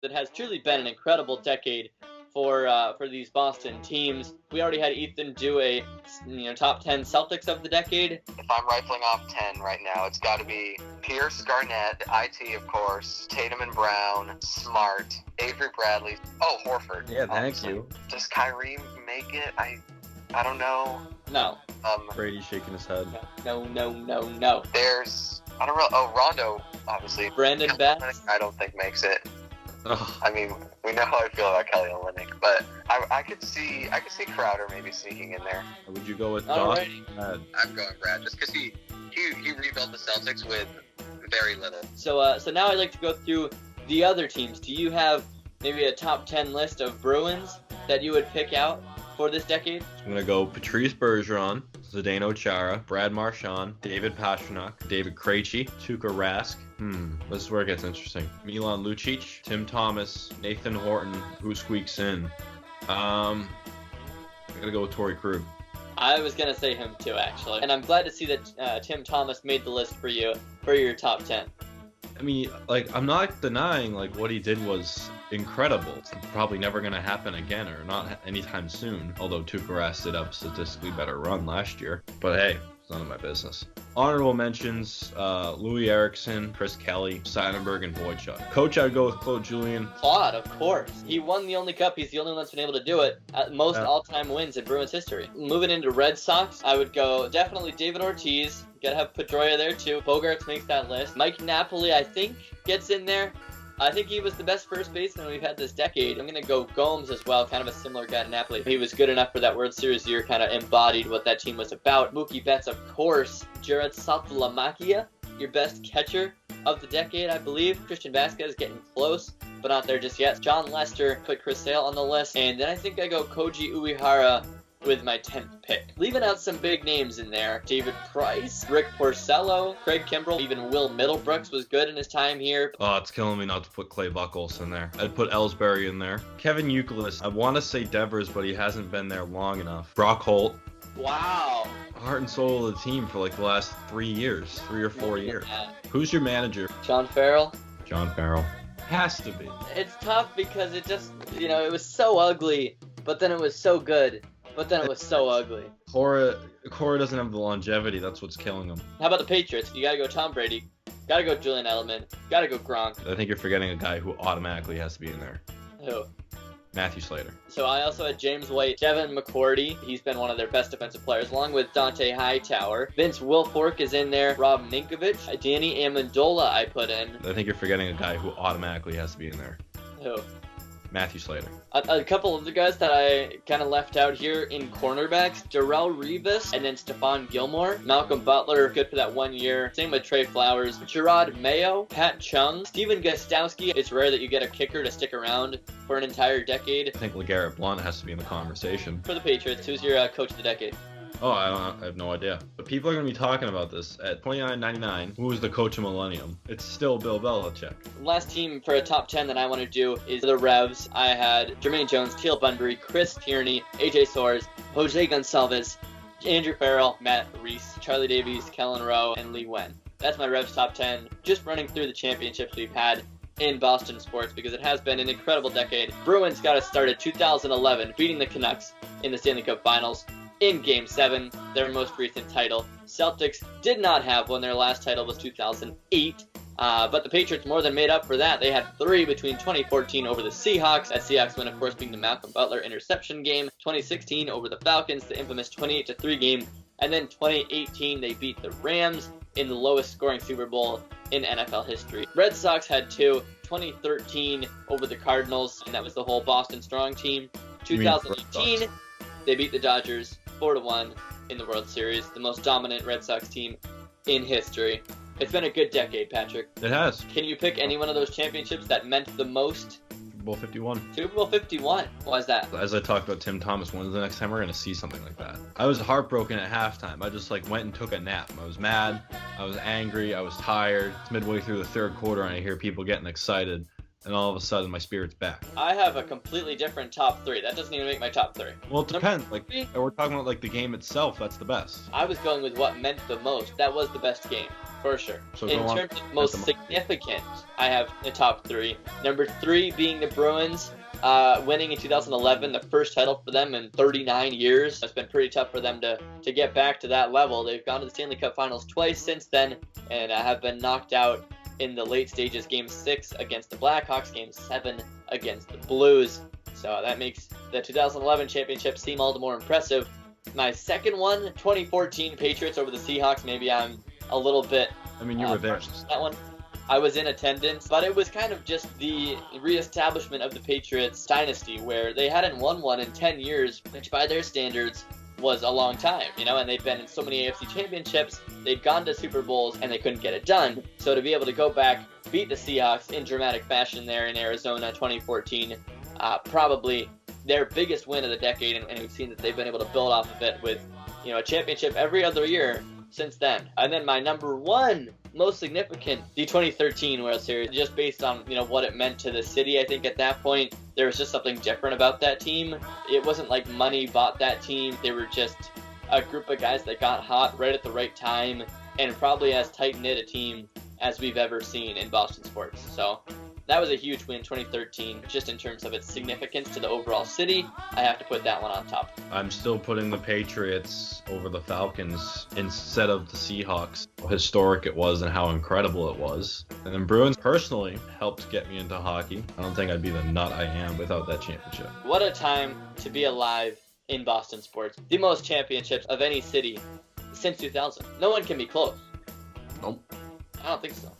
It has truly been an incredible decade for these Boston teams. We already had Ethan do a top 10 Celtics of the decade. If I'm rifling off 10 right now, it's got to be Pierce, Garnett, IT, of course, Tatum and Brown, Smart, Avery Bradley. Oh, Horford. Yeah, thank you. Does Kyrie make it? I don't know. No. Brady's shaking his head. No. There's, I don't know. Oh, Rondo, obviously. Brandon Betts. I don't think makes it. Oh. I mean, we know how I feel about Kelly Olynyk, but I could see Crowder maybe sneaking in there. Would you go with Doc? I'm going Brad just because he rebuilt the Celtics with very little. So now I'd like to go through the other teams. Do you have maybe a top 10 list of Bruins that you would pick out for this decade? I'm going to go Patrice Bergeron, Zdeno Chara, Brad Marchand, David Pastrnak, David Krejci, Tuukka Rask. This is where it gets interesting. Milan Lucic, Tim Thomas, Nathan Horton, who squeaks in. I'm going to go with Torrey Krug. I was going to say him too, actually. And I'm glad to see that Tim Thomas made the list for you for your top 10. I mean, I'm not denying, what he did was incredible. It's probably never going to happen again, or not anytime soon, although Tuukka Rask did have a statistically better run last year. But hey, it's none of my business. Honorable mentions, Louis Eriksson, Chris Kelly, Seidenberg, and Boychuk. Coach, I'd go with Claude Julien. Claude, of course. He won the only cup. He's the only one that's been able to do it. Most all-time wins in Bruins history. Moving into Red Sox, I would go definitely David Ortiz. Gotta have Pedroia there too. Bogarts makes that list. Mike Napoli, I think, gets in there. I think he was the best first baseman we've had this decade. I'm going to go Gomes as well, kind of a similar guy to Napoli. He was good enough for that World Series year, kind of embodied what that team was about. Mookie Betts, of course. Jared Saltalamacchia, your best catcher of the decade, I believe. Christian Vasquez getting close, but not there just yet. John Lester, put Chris Sale on the list. And then I think I go Koji Uehara with my 10th pick. Leaving out some big names in there. David Price, Rick Porcello, Craig Kimbrell, even Will Middlebrooks was good in his time here. Oh, it's killing me not to put Clay Buchholz in there. I'd put Ellsbury in there. Kevin Youkilis, I want to say Devers, but he hasn't been there long enough. Brock Holt. Wow. Heart and soul of the team for the last 3 or 4 years. Who's your manager? John Farrell. John Farrell. Has to be. It's tough because it just, it was so ugly, but then it was so good. But then it was so ugly. Cora doesn't have the longevity. That's what's killing him. How about the Patriots? You gotta go Tom Brady. Gotta go Julian Edelman. Gotta go Gronk. I think you're forgetting a guy who automatically has to be in there. Who? Matthew Slater. So I also had James White, Kevin McCourty. He's been one of their best defensive players, along with Dante Hightower. Vince Wilfork is in there. Rob Ninkovich. Danny Amendola I put in. I think you're forgetting a guy who automatically has to be in there. Who? Matthew Slater. A couple of the guys that I kind of left out here in cornerbacks, Darrell Revis and then Stephon Gilmore. Malcolm Butler, good for that 1 year. Same with Trey Flowers. Gerard Mayo, Pat Chung, Steven Gostowski. It's rare that you get a kicker to stick around for an entire decade. I think LeGarrette Blount has to be in the conversation. For the Patriots, who's your coach of the decade? Oh, I have no idea. But people are going to be talking about this at $29.99. Who was the coach of Millennium? It's still Bill Belichick. Last team for a top 10 that I want to do is the Revs. I had Jermaine Jones, Teal Bunbury, Chris Tierney, AJ Soares, Jose Gonçalves, Andrew Farrell, Matt Reese, Charlie Davies, Kellen Rowe, and Lee Wen. That's my Revs top 10. Just running through the championships we've had in Boston sports because it has been an incredible decade. Bruins got us started 2011, beating the Canucks in the Stanley Cup Finals. In Game 7, their most recent title. Celtics did not have one. Their last title was 2008. But the Patriots more than made up for that. They had 3 between 2014 over the Seahawks. That Seahawks win, of course, being the Malcolm Butler interception game. 2016 over the Falcons, the infamous 28-3 game. And then 2018, they beat the Rams in the lowest scoring Super Bowl in NFL history. Red Sox had 2. 2013 over the Cardinals, and that was the whole Boston Strong team. 2018, they beat the Dodgers 4-1 in the World Series, the most dominant Red Sox team in history. It's been a good decade, Patrick. It has. Can you pick any one of those championships that meant the most? Super Bowl 51. Super Bowl 51. Why is that? As I talked about Tim Thomas, when's the next time we're going to see something like that? I was heartbroken at halftime. I just went and took a nap. I was mad. I was angry. I was tired. It's midway through the third quarter and I hear people getting excited. And all of a sudden, my spirit's back. I have a completely different top 3. That doesn't even make my top 3. Well, it depends. We're talking about the game itself. That's the best. I was going with what meant the most. That was the best game. For sure. So In go on. terms of most At the significant, I have the top 3. Number 3 being the Bruins, winning in 2011, the first title for them in 39 years. It's been pretty tough for them to get back to that level. They've gone to the Stanley Cup Finals twice since then, and have been knocked out in the late stages, Game 6 against the Blackhawks, Game 7 against the Blues. So that makes the 2011 championship seem all the more impressive. My second one, 2014 Patriots over the Seahawks. Maybe I'm a little bit I mean, you were there. that one. I was in attendance, but it was kind of just the reestablishment of the Patriots dynasty, where they hadn't won one in 10 years, which by their standards was a long time, and they've been in so many AFC championships, they'd gone to Super Bowls, and they couldn't get it done. So to be able to go back, beat the Seahawks in dramatic fashion there in Arizona 2014, probably their biggest win of the decade, and we've seen that they've been able to build off of it with, a championship every other year since then. And then my number 1 most significant, the 2013 World Series, just based on, what it meant to the city. I think at that point, there was just something different about that team. It wasn't like money bought that team. They were just a group of guys that got hot right at the right time, and probably as tight-knit a team as we've ever seen in Boston sports. So that was a huge win, 2013, just in terms of its significance to the overall city. I have to put that one on top. I'm still putting the Patriots over the Falcons instead of the Seahawks. How historic it was and how incredible it was. And then Bruins personally helped get me into hockey. I don't think I'd be the nut I am without that championship. What a time to be alive in Boston sports. The most championships of any city since 2000. No one can be close. Nope. I don't think so.